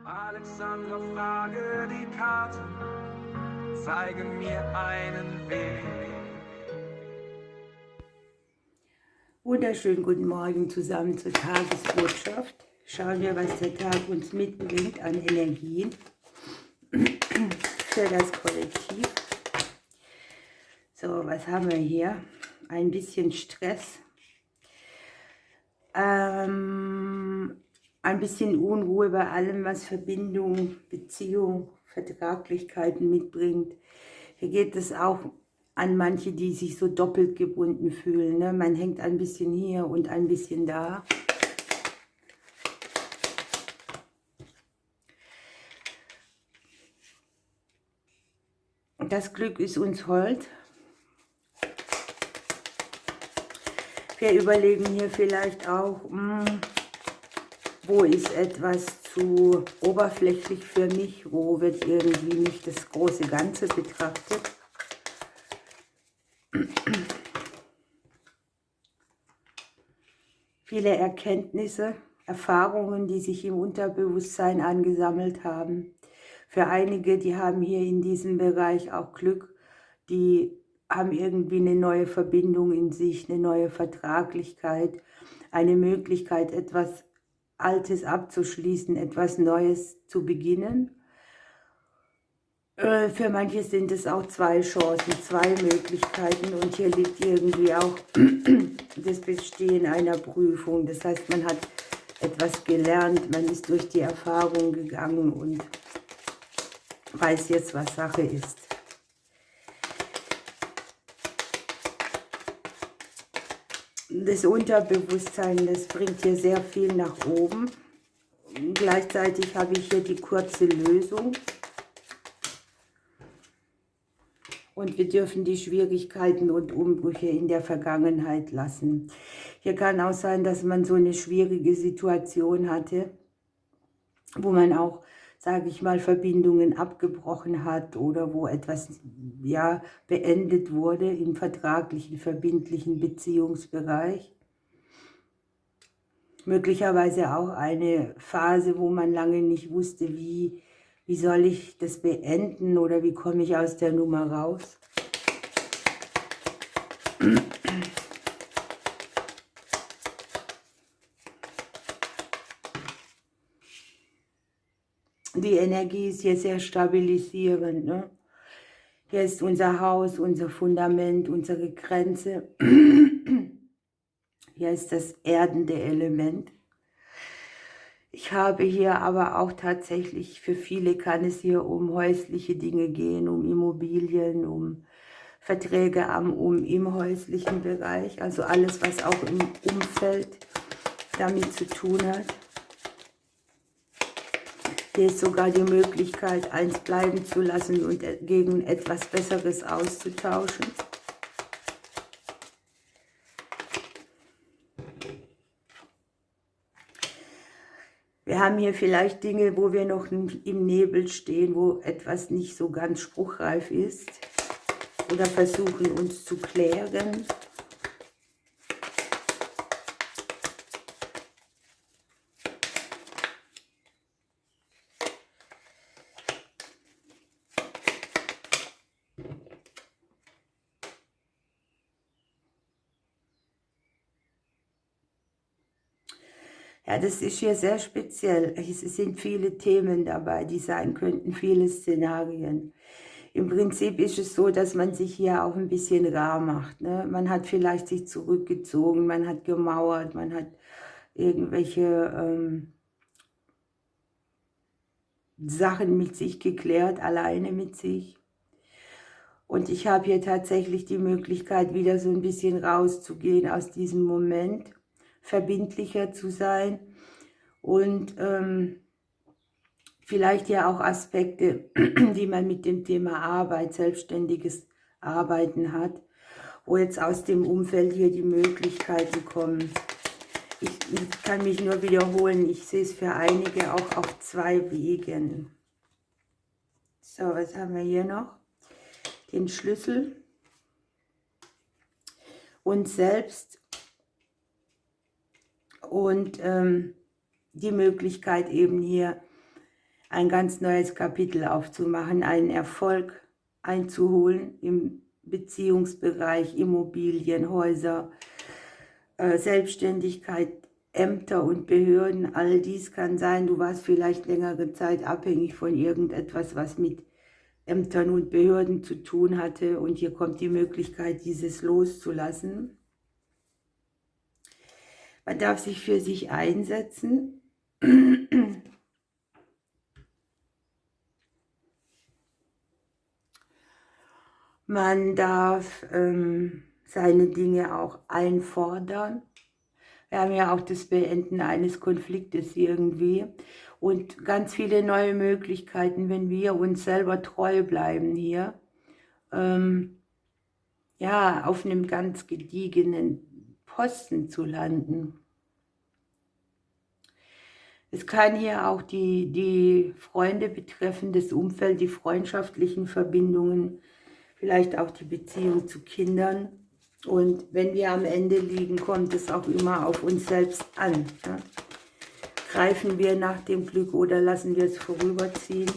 Alexandra, frage die Karte, zeige mir einen Weg. Wunderschönen guten Morgen zusammen zur Tagesbotschaft. Schauen wir, was der Tag uns mitbringt an Energien für das Kollektiv. So, was haben wir hier? Ein bisschen Stress. Ein bisschen Unruhe bei allem, was Verbindung, Beziehung, Vertraglichkeiten mitbringt. Hier geht es auch an manche, die sich so doppelt gebunden fühlen. Ne? Man hängt ein bisschen hier und ein bisschen da. Das Glück ist uns hold. Wir überlegen hier vielleicht auch, wo ist etwas zu oberflächlich für mich, wo wird irgendwie nicht das große Ganze betrachtet. Viele Erkenntnisse, Erfahrungen, die sich im Unterbewusstsein angesammelt haben. Für einige, die haben hier in diesem Bereich auch Glück, die haben irgendwie eine neue Verbindung in sich, eine neue Vertraglichkeit, eine Möglichkeit, etwas Altes abzuschließen, etwas Neues zu beginnen. Für manche sind es auch zwei Chancen, zwei Möglichkeiten und hier liegt irgendwie auch das Bestehen einer Prüfung. Das heißt, man hat etwas gelernt, man ist durch die Erfahrung gegangen und weiß jetzt, was Sache ist. Das Unterbewusstsein, das bringt hier sehr viel nach oben. Gleichzeitig habe ich hier die kurze Lösung. Und wir dürfen die Schwierigkeiten und Umbrüche in der Vergangenheit lassen. Hier kann auch sein, dass man so eine schwierige Situation hatte, wo man auch, sage ich mal, Verbindungen abgebrochen hat oder wo etwas ja, beendet wurde im vertraglichen, verbindlichen Beziehungsbereich. Möglicherweise auch eine Phase, wo man lange nicht wusste, wie soll ich das beenden oder wie komme ich aus der Nummer raus. Die Energie ist hier sehr stabilisierend. Ne? Hier ist unser Haus, unser Fundament, unsere Grenze. Hier ist das erdende Element. Ich habe hier aber auch tatsächlich, für viele kann es hier um häusliche Dinge gehen, um Immobilien, um Verträge im häuslichen Bereich, also alles, was auch im Umfeld damit zu tun hat. Hier ist sogar die Möglichkeit, eins bleiben zu lassen und gegen etwas Besseres auszutauschen. Wir haben hier vielleicht Dinge, wo wir noch im Nebel stehen, wo etwas nicht so ganz spruchreif ist oder versuchen uns zu klären. Ja, das ist hier sehr speziell. Es sind viele Themen dabei, die sein könnten, viele Szenarien. Im Prinzip ist es so, dass man sich hier auch ein bisschen rar macht. Ne? Man hat vielleicht sich zurückgezogen, man hat gemauert, man hat irgendwelche Sachen mit sich geklärt, alleine mit sich. Und ich habe hier tatsächlich die Möglichkeit, wieder so ein bisschen rauszugehen aus diesem Moment, verbindlicher zu sein und vielleicht ja auch Aspekte, die man mit dem Thema Arbeit, selbstständiges Arbeiten hat, wo jetzt aus dem Umfeld hier die Möglichkeiten kommen. Ich kann mich nur wiederholen, ich sehe es für einige auch auf zwei Wegen. So, was haben wir hier noch? Den Schlüssel, uns selbst und die Möglichkeit eben hier ein ganz neues Kapitel aufzumachen, einen Erfolg einzuholen im Beziehungsbereich, Immobilien, Häuser, Selbstständigkeit, Ämter und Behörden. All dies kann sein, du warst vielleicht längere Zeit abhängig von irgendetwas, was mit Ämtern und Behörden zu tun hatte, und hier kommt die Möglichkeit, dieses loszulassen. Man darf sich für sich einsetzen. Man darf seine Dinge auch einfordern. Wir haben ja auch das Beenden eines Konfliktes irgendwie und ganz viele neue Möglichkeiten, wenn wir uns selber treu bleiben hier. Ja, auf einem ganz gediegenen Posten zu landen. Es kann hier auch die Freunde betreffen, das Umfeld, die freundschaftlichen Verbindungen, vielleicht auch die Beziehung zu Kindern. Und wenn wir am Ende liegen, kommt es auch immer auf uns selbst an. Ja? Greifen wir nach dem Glück oder lassen wir es vorüberziehen?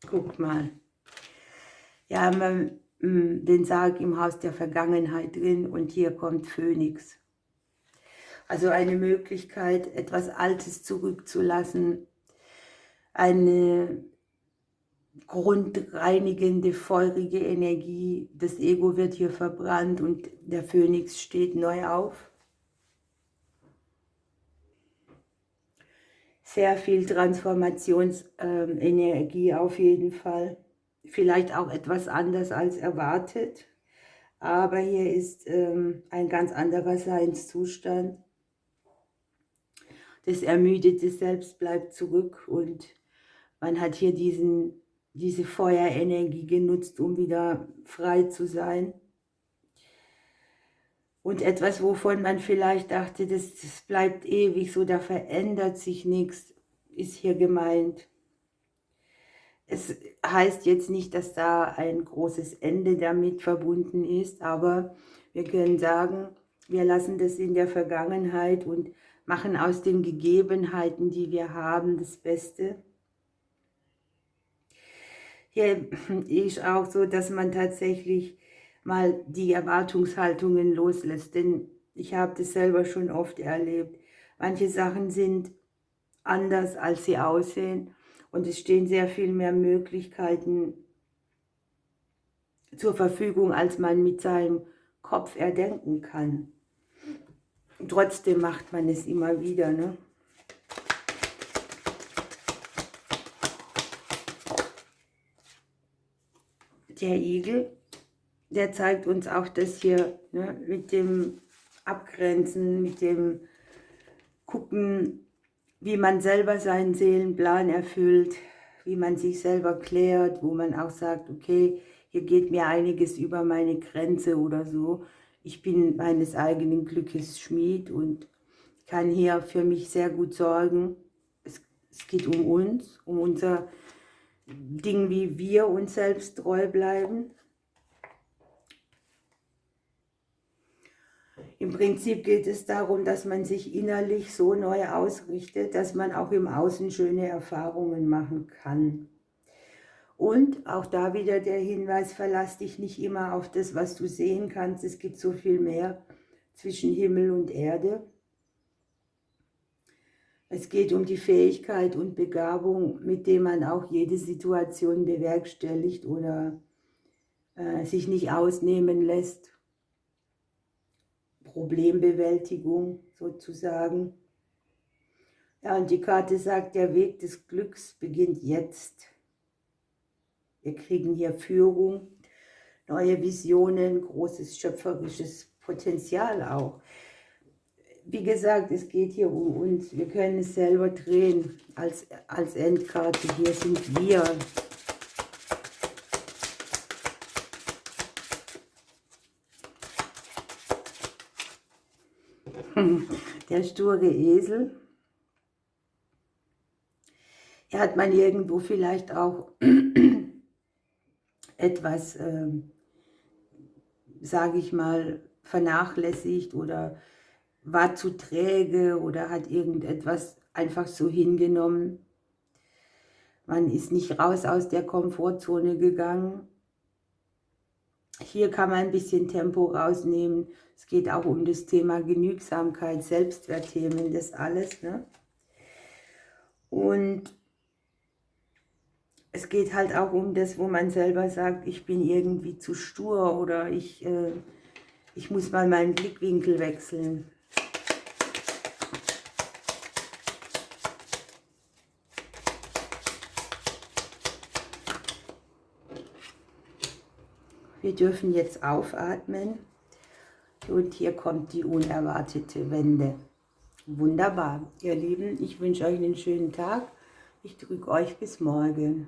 Guckt mal. Ja, haben wir den Sarg im Haus der Vergangenheit drin und hier kommt Phönix. Also eine Möglichkeit, etwas Altes zurückzulassen, eine grundreinigende, feurige Energie. Das Ego wird hier verbrannt und der Phönix steht neu auf. Sehr viel Transformationsenergie auf jeden Fall. Vielleicht auch etwas anders als erwartet, aber hier ist ein ganz anderer Seinszustand. Das ermüdete Selbst bleibt zurück und man hat hier diese Feuerenergie genutzt, um wieder frei zu sein. Und etwas, wovon man vielleicht dachte, das bleibt ewig so, da verändert sich nichts, ist hier gemeint. Es heißt jetzt nicht, dass da ein großes Ende damit verbunden ist, aber wir können sagen, wir lassen das in der Vergangenheit und machen aus den Gegebenheiten, die wir haben, das Beste. Hier ist auch so, dass man tatsächlich mal die Erwartungshaltungen loslässt, denn ich habe das selber schon oft erlebt. Manche Sachen sind anders, als sie aussehen, und es stehen sehr viel mehr Möglichkeiten zur Verfügung, als man mit seinem Kopf erdenken kann. Und trotzdem macht man es immer wieder, ne? Der Igel, der zeigt uns auch das hier, ne, mit dem Abgrenzen, mit dem Gucken, wie man selber seinen Seelenplan erfüllt, wie man sich selber klärt, wo man auch sagt, okay, hier geht mir einiges über meine Grenze oder so. Ich bin meines eigenen Glückes Schmied und kann hier für mich sehr gut sorgen. Es geht um uns, um unser Ding, wie wir uns selbst treu bleiben. Im Prinzip geht es darum, dass man sich innerlich so neu ausrichtet, dass man auch im Außen schöne Erfahrungen machen kann. Und auch da wieder der Hinweis, verlass dich nicht immer auf das, was du sehen kannst. Es gibt so viel mehr zwischen Himmel und Erde. Es geht um die Fähigkeit und Begabung, mit dem man auch jede Situation bewerkstelligt oder sich nicht ausnehmen lässt. Problembewältigung sozusagen. Ja, und die Karte sagt, der Weg des Glücks beginnt jetzt. Wir kriegen hier Führung, neue Visionen, großes schöpferisches Potenzial auch. Wie gesagt, es geht hier um uns. Wir können es selber drehen als Endkarte. Hier sind wir. Der sture Esel. Hier hat man irgendwo vielleicht auch etwas, sage ich mal, vernachlässigt oder war zu träge oder hat irgendetwas einfach so hingenommen. Man ist nicht raus aus der Komfortzone gegangen. Hier kann man ein bisschen Tempo rausnehmen. Es geht auch um das Thema Genügsamkeit, Selbstwertthemen, das alles, ne? Und es geht halt auch um das, wo man selber sagt, ich bin irgendwie zu stur oder ich muss mal meinen Blickwinkel wechseln. Wir dürfen jetzt aufatmen und hier kommt die unerwartete Wende. Wunderbar, ihr Lieben, ich wünsche euch einen schönen Tag. Ich drücke euch bis morgen.